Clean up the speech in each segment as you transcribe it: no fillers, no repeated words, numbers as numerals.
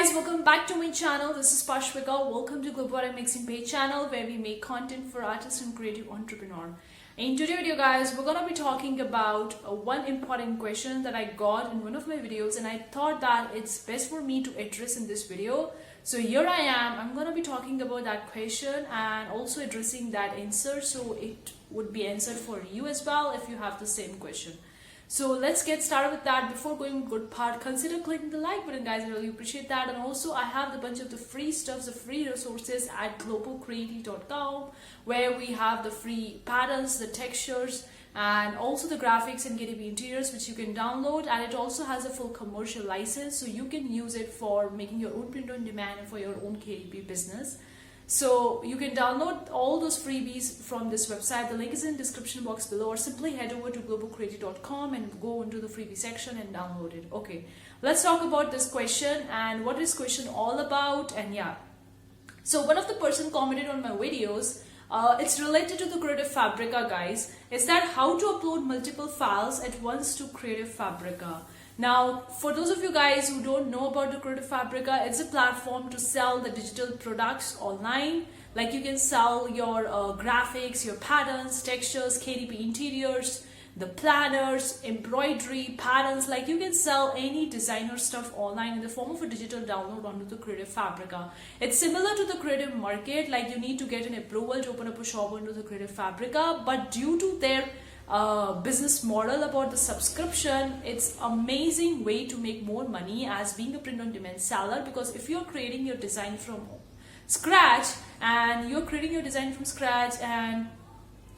guys, welcome back to my channel. This is Pashvika. Welcome to GLOBO Mixing Page channel where we make content for artists and creative entrepreneur. In today's video guys, we're gonna be talking about one important question that I got in one of my videos, and I thought that it's best for me to address in this video. So here I am, I'm gonna be talking about that question and also addressing that answer, so it would be answered for you as well if you have the same question. So let's get started with that. Before going with good part, consider clicking the like button guys, I really appreciate that. And also I have a bunch of the free stuff, the free resources at globocreative.com, where we have the free patterns, the textures, and also the graphics and KDP interiors which you can download. And it also has a full commercial license, so you can use it for making your own print on demand and for your own KDP business. So you can download all those freebies from this website. The link is in the description box below, or simply head over to globocreative.com and go into the freebie section and download it. Okay, let's talk about this question and what is question all about. And yeah, so one of the person commented on my videos, it's related to the Creative Fabrica guys, is that how to upload multiple files at once to Creative Fabrica. Now, for those of you guys who don't know about the Creative Fabrica, it's a platform to sell the digital products online. Like you can sell your graphics, your patterns, textures, KDP interiors, the planners, embroidery, patterns. Like you can sell any designer stuff online in the form of a digital download onto the Creative Fabrica. It's similar to the creative market, like you need to get an approval to open up a shop onto the Creative Fabrica, but due to their business model about the subscription, it's amazing way to make more money as being a print on demand seller. Because if you're creating your design from scratch and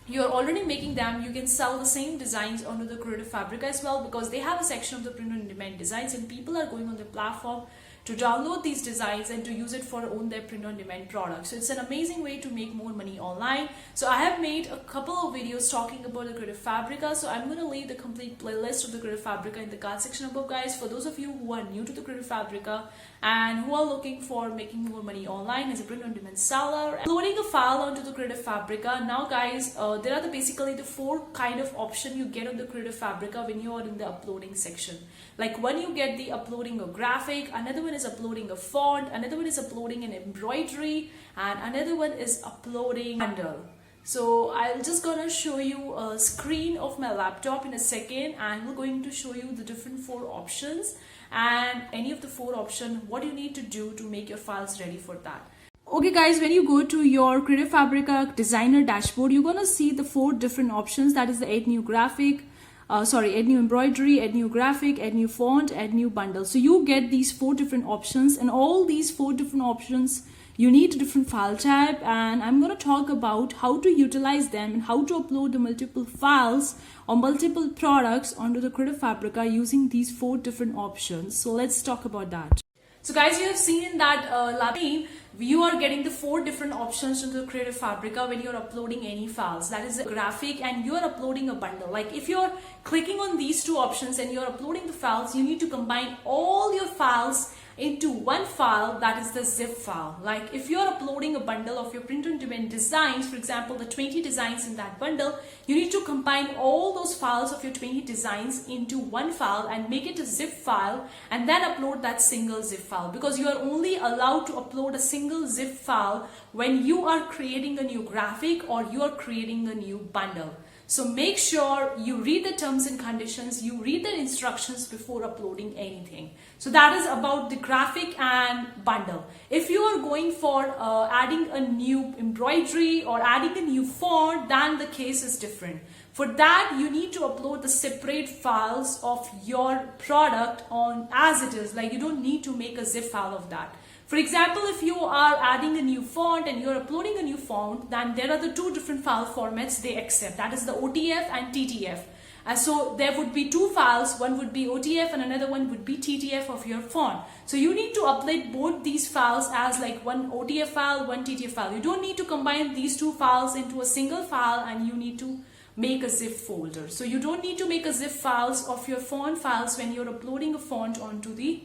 you're already making them, you can sell the same designs onto the Creative Fabrica as well, because they have a section of the print on demand designs and people are going on the platform to download these designs and to use it for own their print on demand products. So it's an amazing way to make more money online. So I have made a couple of videos talking about the Creative Fabrica, so I'm going to leave the complete playlist of the Creative Fabrica in the card section above guys, for those of you who are new to the Creative Fabrica and who are looking for making more money online as a print on demand seller. Uploading a file onto the Creative Fabrica. Now guys, there are basically the four kind of option you get on the Creative Fabrica when you are in the uploading section. Like one, you get the uploading a graphic, another one is uploading a font, another one is uploading an embroidery, and another one is uploading a bundle. So I'm just gonna show you a screen of my laptop in a second, and we're going to show you the different four options, and any of the four options, what you need to do to make your files ready for that. Okay guys, when you go to your Creative Fabrica designer dashboard, you're gonna see the four different options. That is the add new graphic, add new embroidery, add new graphic, add new font, add new bundle. So you get these four different options, and all these four different options you need a different file type, and I'm going to talk about how to utilize them and how to upload the multiple files or multiple products onto the Creative Fabrica using these four different options. So let's talk about that. So guys, you have seen in that screen, you are getting the four different options to the Creative Fabrica when you're uploading any files. That is a graphic, and you're uploading a bundle. Like if you're clicking on these two options and you're uploading the files, you need to combine all your files into one file, that is the zip file. Like if you're uploading a bundle of your print on demand designs, for example the 20 designs in that bundle, you need to combine all those files of your 20 designs into one file and make it a zip file, and then upload that single zip file, because you are only allowed to upload a single zip file when you are creating a new graphic or you are creating a new bundle. So make sure you read the terms and conditions, you read the instructions before uploading anything. So that is about the graphic and bundle. If you are going for adding a new embroidery or adding a new font, then the case is different. For that, you need to upload the separate files of your product on as it is. Like you don't need to make a zip file of that. For example, if you are adding a new font and you're uploading a new font, then there are the two different file formats they accept. That is the OTF and TTF. And so there would be two files, one would be OTF and another one would be TTF of your font. So you need to upload both these files as like one OTF file, one TTF file. You don't need to combine these two files into a single file and you need to make a zip folder. So you don't need to make a zip files of your font files when you're uploading a font onto the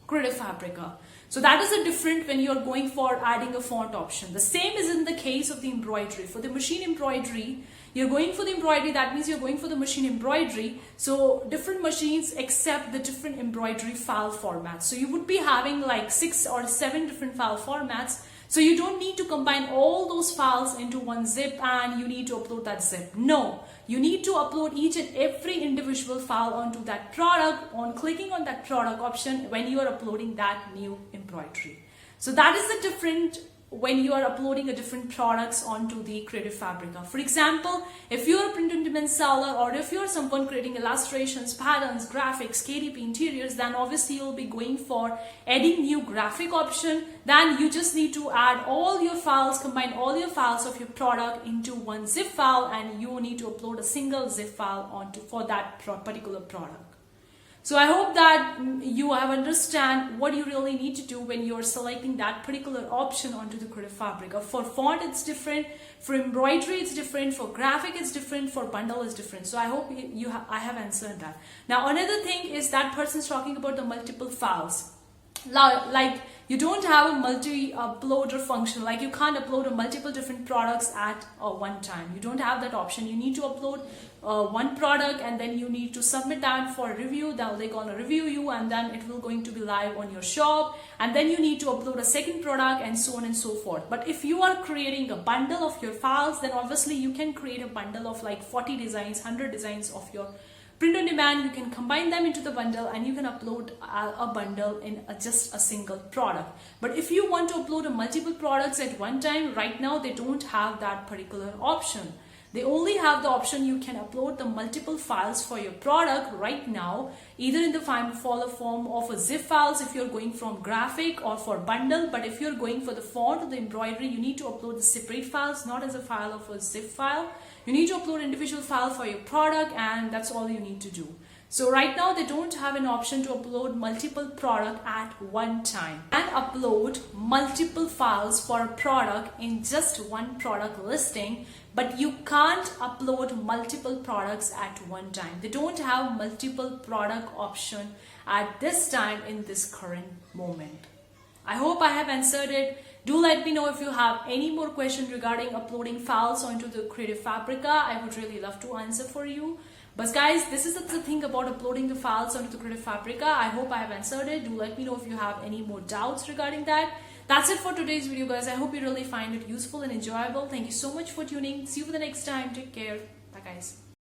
Creative Fabrica. So that is a different when you're going for adding a font option. The same is in the case of the embroidery. For the machine embroidery, You're going for the embroidery, that means you're going for the machine embroidery. So different machines accept the different embroidery file formats. So you would be having like 6 or 7 different file formats. So you don't need to combine all those files into one zip and you need to upload that zip. No, you need to upload each and every individual file onto that product on clicking on that product option when you are uploading that new embroidery. So that is the different when you are uploading a different products onto the Creative Fabrica. For example, if you're a print-on-demand seller or if you're someone creating illustrations, patterns, graphics, KDP interiors, then obviously you'll be going for adding new graphic option. Then you just need to add all your files, combine all your files of your product into one zip file, and you need to upload a single zip file onto for that particular product. So I hope that you have understand what you really need to do when you're selecting that particular option onto the Creative Fabrica. For font it's different, for embroidery it's different, for graphic it's different, for bundle is different. So I hope I have answered that. Now another thing is that person's talking about the multiple files. Like you don't have a multi-uploader function, like you can't upload multiple different products at one time. You don't have that option. You need to upload one product and then you need to submit that for review. They're gonna review you and then it will going to be live on your shop, and then you need to upload a second product and so on and so forth. But if you are creating a bundle of your files, then obviously you can create a bundle of like 40 designs, 100 designs of your print on demand. You can combine them into the bundle and you can upload a bundle in just a single product. But if you want to upload multiple products at one time, right now they don't have that particular option. They only have the option you can upload the multiple files for your product right now, either in the form of a zip files if you're going from graphic, or for bundle. But if you're going for the font or the embroidery, you need to upload the separate files, not as a file of a zip file. You need to upload individual file for your product, and that's all you need to do. So right now they don't have an option to upload multiple product at one time. And upload multiple files for a product in just one product listing, but you can't upload multiple products at one time. They don't have multiple product option at this time in this current moment. I hope I have answered it. Do let me know if you have any more questions regarding uploading files onto the Creative Fabrica. I would really love to answer for you. But guys, this is the thing about uploading the files onto the Creative Fabrica. I hope I have answered it. Do let me know if you have any more doubts regarding that. That's it for today's video, guys. I hope you really find it useful and enjoyable. Thank you so much for tuning. See you for the next time. Take care. Bye, guys.